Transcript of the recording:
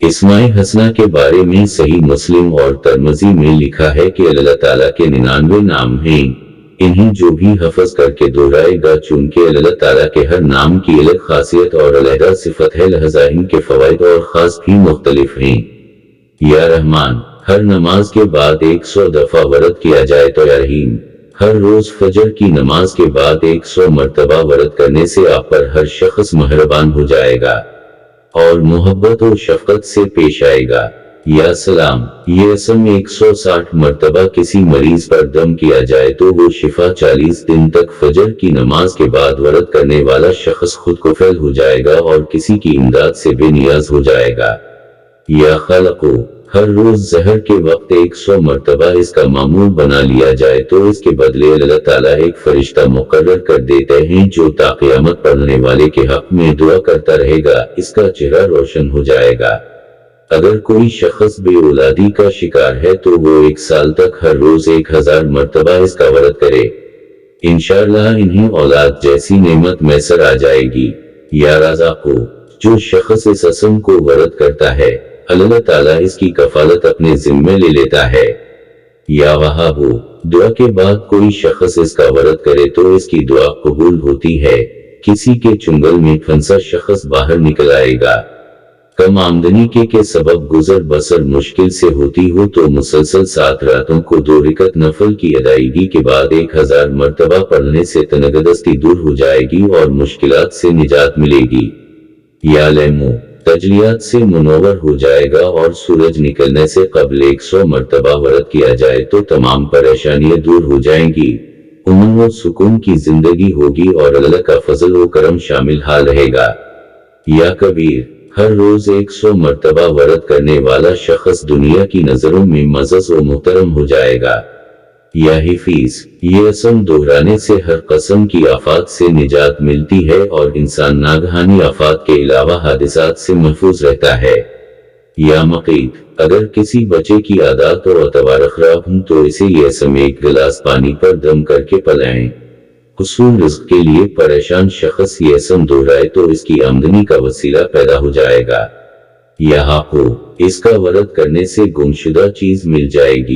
اسماء حسنہ کے بارے میں صحیح مسلم اور ترمذی میں لکھا ہے کہ اللہ تعالیٰ کے 99 نام ہیں، انہیں جو بھی حفظ کر کے دہرائے گا، چونکہ اللہ تعالیٰ کے ہر نام کی الگ خاصیت اور علیحدہ صفت ہے، لہذا ان کے فوائد اور خاص بھی مختلف ہیں۔ یا رحمان، ہر نماز کے بعد 100 دفعہ ورد کیا جائے تو یا رحیم، ہر روز فجر کی نماز کے بعد 100 مرتبہ ورد کرنے سے آپ پر ہر شخص مہربان ہو جائے گا اور محبت و شفقت سے پیش آئے گا۔ یا سلام، یہ اسم 160 مرتبہ کسی مریض پر دم کیا جائے تو وہ شفا 40 دن تک فجر کی نماز کے بعد ورد کرنے والا شخص خود کو فیل ہو جائے گا اور کسی کی امداد سے بے نیاز ہو جائے گا۔ یا خالقو، ہر روز ظہر کے وقت 100 مرتبہ اس کا معمول بنا لیا جائے تو اس کے بدلے اللہ تعالیٰ ایک فرشتہ مقرر کر دیتے ہیں جو تا قیامت پڑھنے والے کے حق میں دعا کرتا رہے گا، اس کا چہرہ روشن ہو جائے گا۔ اگر کوئی شخص بے اولادی کا شکار ہے تو وہ 1 سال تک ہر روز 1000 مرتبہ اس کا ورد کرے، انشاءاللہ انہیں اولاد جیسی نعمت میسر آ جائے گی۔ یا رازقو، جو شخص اس اسم کو ورد کرتا ہے، اللہ تعالیٰ اس کی کفالت اپنے ذمے لے لیتا ہے۔ یا وہابو، دعا کے بعد کوئی شخص اس کا ورد کرے تو اس کی دعا قبول ہوتی ہے۔ کسی کے چنگل میں پھنسا شخص باہر نکل آئے گا۔ کم آمدنی کے سبب گزر بسر مشکل سے ہوتی ہو تو مسلسل 7 راتوں کو 2 رکعت نفل کی ادائیگی کے بعد 1000 مرتبہ پڑھنے سے تنگدستی دور ہو جائے گی اور مشکلات سے نجات ملے گی۔ یا لیمو، تجلیات سے منور ہو جائے گا اور سورج نکلنے سے قبل 100 مرتبہ ورد کیا جائے تو تمام پریشانیاں دور ہو جائیں گی، امن و سکون کی زندگی ہوگی اور اللہ کا فضل و کرم شامل حال رہے گا۔ یا کبیر، ہر روز 100 مرتبہ ورد کرنے والا شخص دنیا کی نظروں میں معزز و محترم ہو جائے گا۔ یا حفیظ، یہ اسم دہرانے سے ہر قسم کی آفات سے نجات ملتی ہے اور انسان ناگہانی آفات کے علاوہ حادثات سے محفوظ رہتا ہے۔ یا مقیت، اگر کسی بچے کی عادات اور اعتبار خراب ہوں تو اسے یہ اسم 1 گلاس پانی پر دم کر کے پلائیں۔ حصول رزق کے لیے پریشان شخص یہ اسم دہرائے تو اس کی آمدنی کا وسیلہ پیدا ہو جائے گا۔ یا حاقو، اس کا ورد کرنے سے گمشدہ چیز مل جائے گی۔